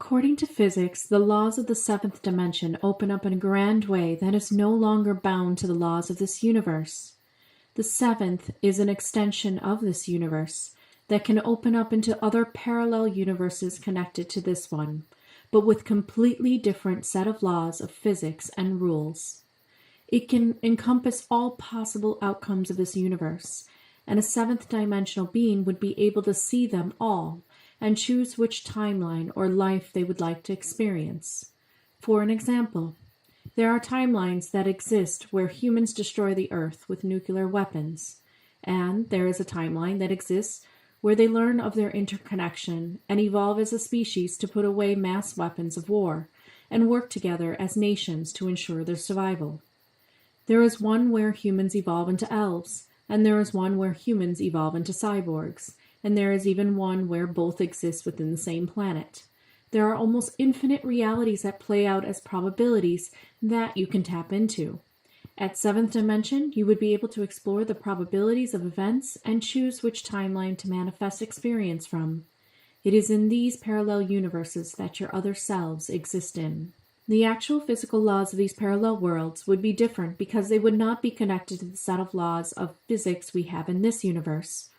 According to physics, the laws of the seventh dimension open up in a grand way that is no longer bound to the laws of this universe. The seventh is an extension of this universe that can open up into other parallel universes connected to this one, but with completely different set of laws of physics and rules. It can encompass all possible outcomes of this universe, and a seventh dimensional being would be able to see them all and choose which timeline or life they would like to experience. For an example, there are timelines that exist where humans destroy the Earth with nuclear weapons, and there is a timeline that exists where they learn of their interconnection and evolve as a species to put away mass weapons of war and work together as nations to ensure their survival. There is one where humans evolve into elves, and there is one where humans evolve into cyborgs, and there is even one where both exist within the same planet. There are almost infinite realities that play out as probabilities that you can tap into. At seventh dimension, you would be able to explore the probabilities of events and choose which timeline to manifest experience from. It is in these parallel universes that your other selves exist in. The actual physical laws of these parallel worlds would be different because they would not be connected to the set of laws of physics we have in this universe.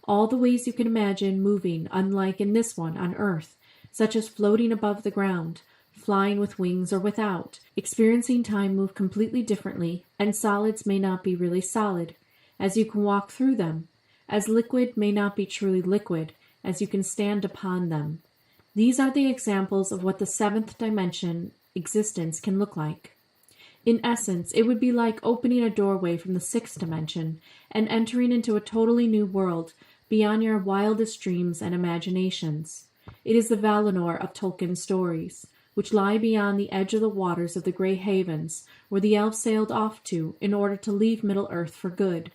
All the ways you can imagine moving, unlike in this one on Earth, such as floating above the ground, flying with wings or without, experiencing time move completely differently, and solids may not be really solid, as you can walk through them, as liquid may not be truly liquid, as you can stand upon them. These are the examples of what the seventh dimension existence can look like. In essence, it would be like opening a doorway from the sixth dimension and entering into a totally new world beyond your wildest dreams and imaginations. It is the Valinor of Tolkien's stories, which lie beyond the edge of the waters of the Grey Havens, where the elves sailed off to in order to leave Middle-earth for good.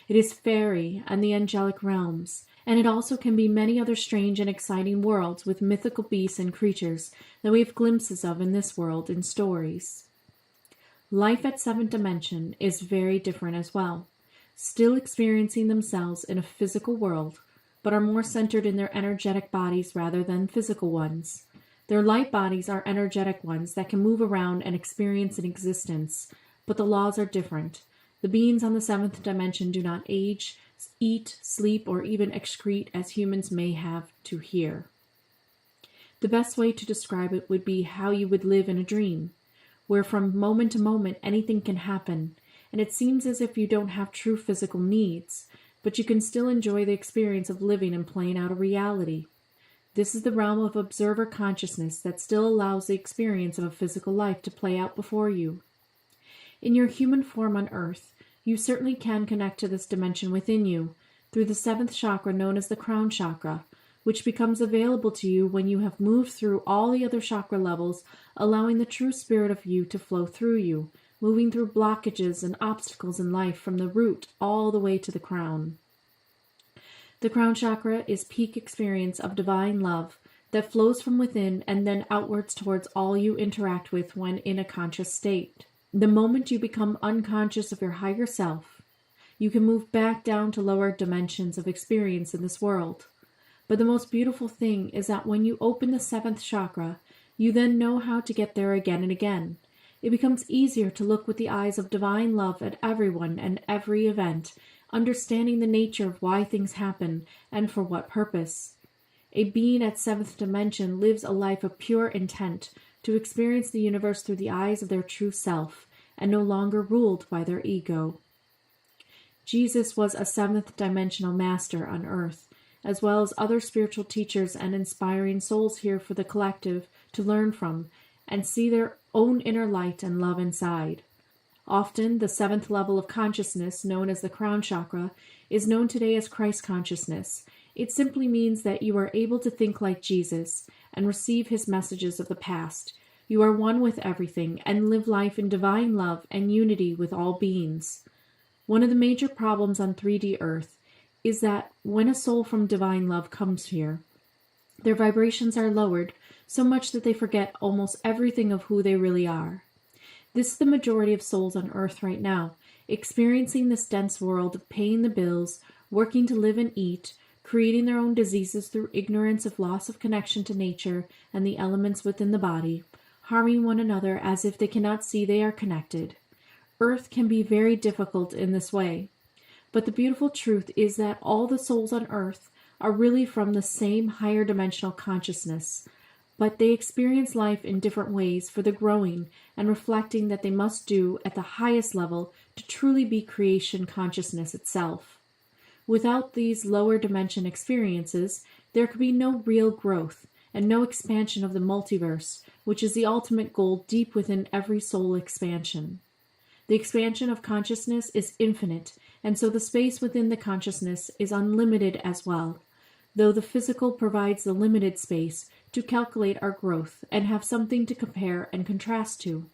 It is Fairy and the Angelic Realms, and it also can be many other strange and exciting worlds with mythical beasts and creatures that we have glimpses of in this world in stories. Life at seventh dimension is very different as well, still experiencing themselves in a physical world, but are more centered in their energetic bodies rather than physical ones. Their light bodies are energetic ones that can move around and experience an existence, but the laws are different. The beings on the seventh dimension do not age, eat, sleep, or even excrete as humans may have to here. The best way to describe it would be how you would live in a dream, where from moment to moment anything can happen, and it seems as if you don't have true physical needs, but you can still enjoy the experience of living and playing out a reality. This is the realm of observer consciousness that still allows the experience of a physical life to play out before you. In your human form on Earth, you certainly can connect to this dimension within you through the seventh chakra known as the Crown Chakra, which becomes available to you when you have moved through all the other chakra levels, allowing the true spirit of you to flow through you, moving through blockages and obstacles in life from the root all the way to the crown. The Crown Chakra is peak experience of divine love that flows from within and then outwards towards all you interact with when in a conscious state. The moment you become unconscious of your higher self, you can move back down to lower dimensions of experience in this world. But the most beautiful thing is that when you open the seventh chakra, you then know how to get there again and again. It becomes easier to look with the eyes of divine love at everyone and every event, understanding the nature of why things happen and for what purpose. A being at seventh dimension lives a life of pure intent to experience the universe through the eyes of their true self and no longer ruled by their ego. Jesus was a seventh dimensional master on Earth, as well as other spiritual teachers and inspiring souls here for the collective to learn from and see their own inner light and love inside. Often, the seventh level of consciousness, known as the Crown Chakra, is known today as Christ consciousness. It simply means that you are able to think like Jesus and receive his messages of the past. You are one with everything and live life in divine love and unity with all beings. One of the major problems on 3D Earth is that when a soul from divine love comes here, their vibrations are lowered so much that they forget almost everything of who they really are. This is the majority of souls on Earth right now, experiencing this dense world of paying the bills, working to live and eat, creating their own diseases through ignorance of loss of connection to nature and the elements within the body, harming one another as if they cannot see they are connected. Earth can be very difficult in this way. But the beautiful truth is that all the souls on Earth are really from the same higher dimensional consciousness, but they experience life in different ways for the growing and reflecting that they must do at the highest level to truly be creation consciousness itself. Without these lower dimension experiences, there could be no real growth and no expansion of the multiverse, which is the ultimate goal deep within every soul expansion. The expansion of consciousness is infinite, and so the space within the consciousness is unlimited as well, though the physical provides the limited space to calculate our growth and have something to compare and contrast to.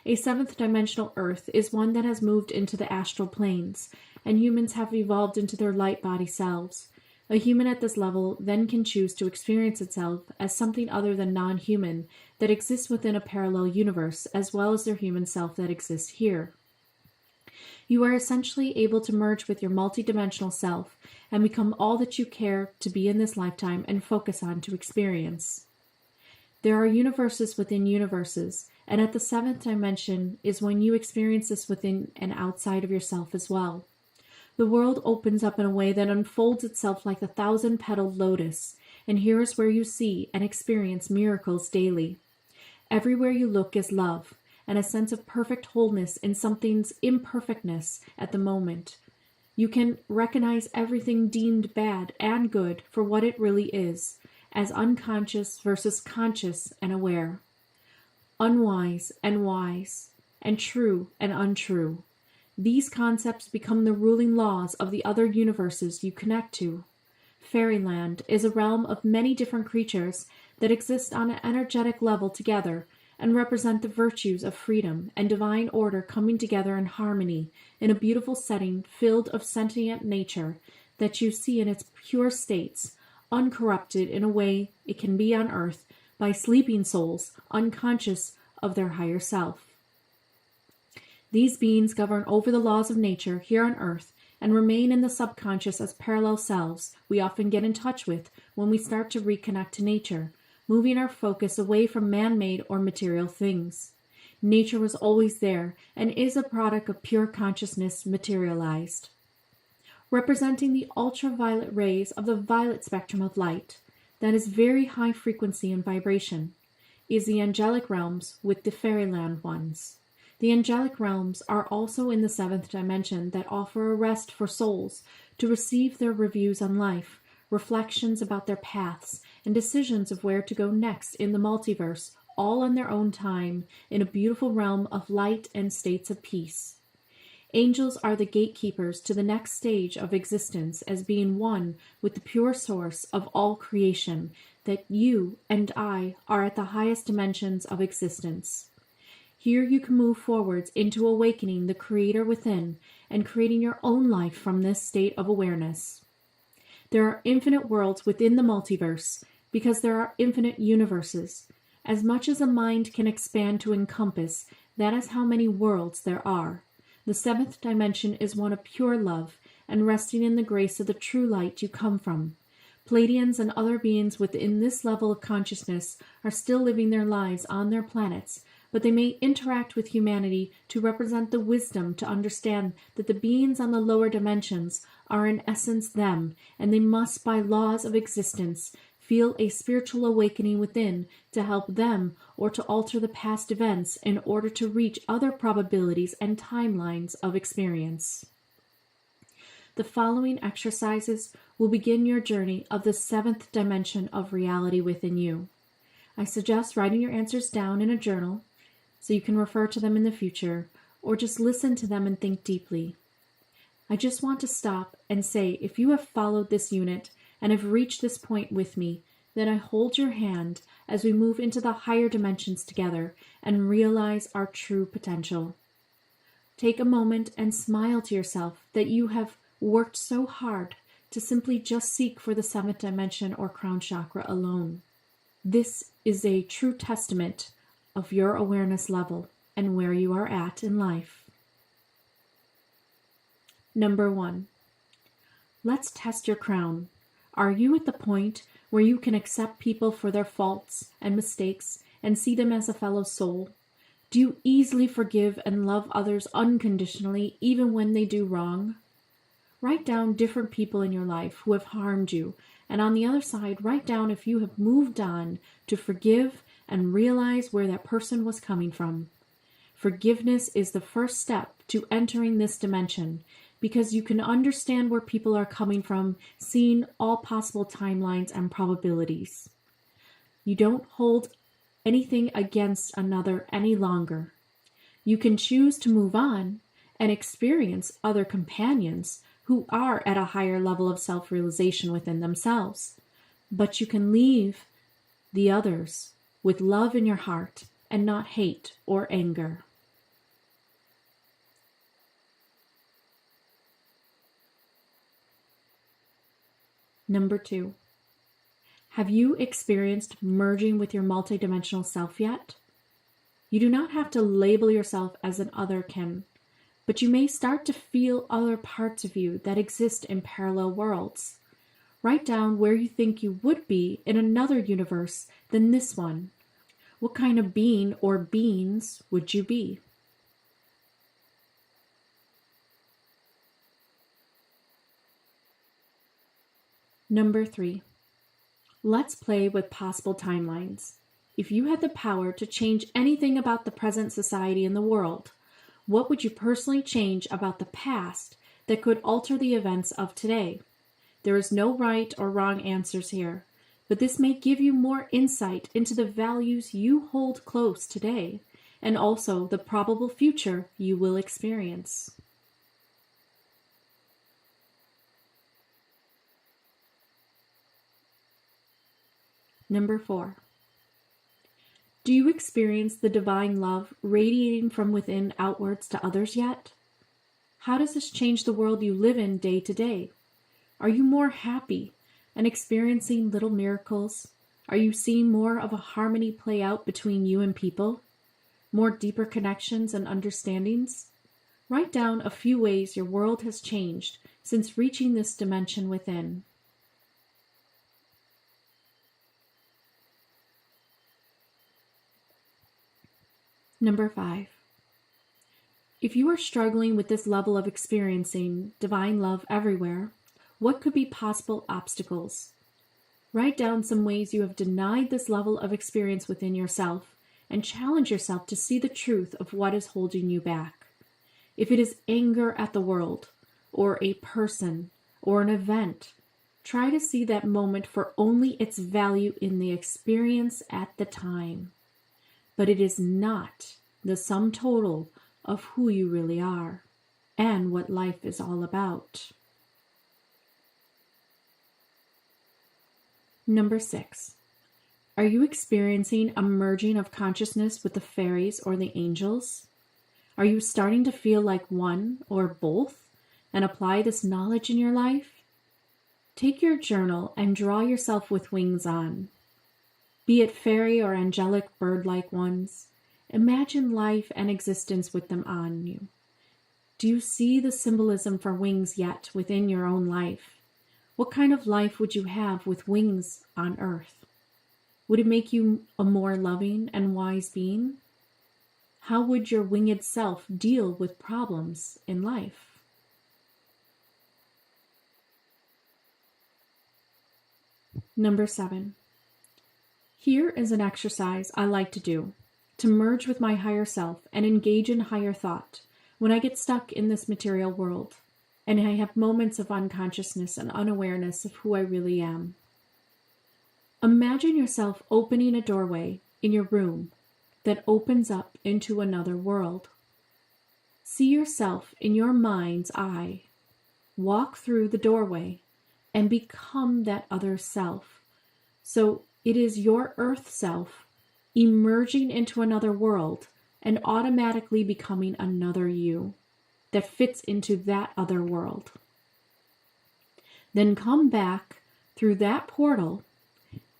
A seventh dimensional Earth is one that has moved into the astral planes, and humans have evolved into their light body selves. A human at this level then can choose to experience itself as something other than non-human that exists within a parallel universe, as well as their human self that exists here. You are essentially able to merge with your multidimensional self and become all that you care to be in this lifetime and focus on to experience. There are universes within universes, and at the seventh dimension is when you experience this within and outside of yourself as well. The world opens up in a way that unfolds itself like the 1,000-petaled lotus, and here is where you see and experience miracles daily. Everywhere you look is love, and a sense of perfect wholeness in something's imperfectness at the moment. You can recognize everything deemed bad and good for what it really is, as unconscious versus conscious and aware, unwise and wise, and true and untrue. These concepts become the ruling laws of the other universes you connect to. Fairyland is a realm of many different creatures that exist on an energetic level together and represent the virtues of freedom and divine order coming together in harmony in a beautiful setting filled of sentient nature that you see in its pure states, uncorrupted in a way it can be on Earth by sleeping souls unconscious of their higher self. These beings govern over the laws of nature here on Earth and remain in the subconscious as parallel selves we often get in touch with when we start to reconnect to nature, moving our focus away from man-made or material things. Nature was always there and is a product of pure consciousness materialized. Representing the ultraviolet rays of the violet spectrum of light, that is very high frequency and vibration, is the Angelic Realms with the Fairyland ones. The Angelic Realms are also in the seventh dimension that offer a rest for souls to receive their reviews on life, reflections about their paths, and decisions of where to go next in the multiverse, all on their own time, in a beautiful realm of light and states of peace. Angels are the gatekeepers to the next stage of existence as being one with the pure source of all creation, that you and I are at the highest dimensions of existence. Here you can move forwards into awakening the Creator within and creating your own life from this state of awareness. There are infinite worlds within the multiverse because there are infinite universes. As much as a mind can expand to encompass, that is how many worlds there are. The seventh dimension is one of pure love and resting in the grace of the true light you come from. Pleiadians and other beings within this level of consciousness are still living their lives on their planets, but they may interact with humanity to represent the wisdom to understand that the beings on the lower dimensions are in essence them, and they must, by laws of existence, feel a spiritual awakening within to help them or to alter the past events in order to reach other probabilities and timelines of experience. The following exercises will begin your journey of the seventh dimension of reality within you. I suggest writing your answers down in a journal so you can refer to them in the future, or just listen to them and think deeply. I just want to stop and say, if you have followed this unit and have reached this point with me, then I hold your hand as we move into the higher dimensions together and realize our true potential. Take a moment and smile to yourself that you have worked so hard to simply just seek for the seventh dimension or crown chakra alone. This is a true testament of your awareness level and where you are at in life. Number 1. Let's test your crown. Are you at the point where you can accept people for their faults and mistakes and see them as a fellow soul? Do you easily forgive and love others unconditionally even when they do wrong? Write down different people in your life who have harmed you, and on the other side, write down if you have moved on to forgive and realize where that person was coming from. Forgiveness is the first step to entering this dimension, because you can understand where people are coming from, seeing all possible timelines and probabilities. You don't hold anything against another any longer. You can choose to move on and experience other companions who are at a higher level of self-realization within themselves. But you can leave the others with love in your heart and not hate or anger. Number 2. Have you experienced merging with your multidimensional self yet? You do not have to label yourself as an otherkin, but you may start to feel other parts of you that exist in parallel worlds. Write down where you think you would be in another universe than this one. What kind of being or beings would you be? Number 3. Let's play with possible timelines. If you had the power to change anything about the present society and the world, what would you personally change about the past that could alter the events of today? There is no right or wrong answers here, but this may give you more insight into the values you hold close today, and also the probable future you will experience. Number 4. Do you experience the divine love radiating from within outwards to others yet? How does this change the world you live in day to day? Are you more happy and experiencing little miracles? Are you seeing more of a harmony play out between you and people? More deeper connections and understandings? Write down a few ways your world has changed since reaching this dimension within. Number 5. If you are struggling with this level of experiencing divine love everywhere, what could be possible obstacles? Write down some ways you have denied this level of experience within yourself and challenge yourself to see the truth of what is holding you back. If it is anger at the world, or a person, or an event, try to see that moment for only its value in the experience at the time. But it is not the sum total of who you really are and what life is all about. Number 6. Are you experiencing a merging of consciousness with the fairies or the angels? Are you starting to feel like one or both and apply this knowledge in your life? Take your journal and draw yourself with wings on. Be it fairy or angelic bird-like ones, imagine life and existence with them on you. Do you see the symbolism for wings yet within your own life? What kind of life would you have with wings on Earth? Would it make you a more loving and wise being? How would your winged self deal with problems in life? Number 7. Here is an exercise I like to do to merge with my higher self and engage in higher thought when I get stuck in this material world and I have moments of unconsciousness and unawareness of who I really am. Imagine yourself opening a doorway in your room that opens up into another world. See yourself in your mind's eye. Walk through the doorway and become that other self. So it is your earth self emerging into another world and automatically becoming another you that fits into that other world. Then come back through that portal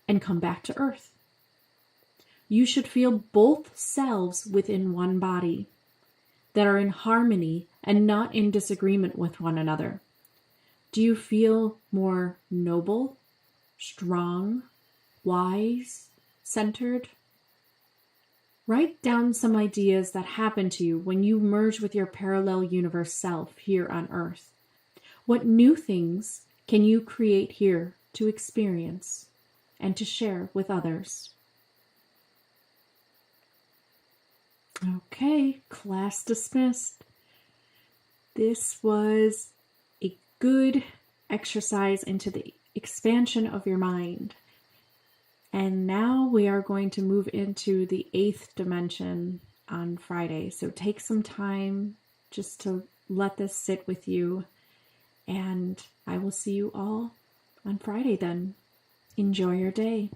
and come back to Earth. You should feel both selves within one body that are in harmony and not in disagreement with one another. Do you feel more noble, strong, wise, centered? Write down some ideas that happen to you when you merge with your parallel universe self here on Earth. What new things can you create here to experience and to share with others? Okay, class dismissed. This was a good exercise into the expansion of your mind. And now we are going to move into the 8th dimension on Friday. So take some time just to let this sit with you. And I will see you all on Friday then. Enjoy your day.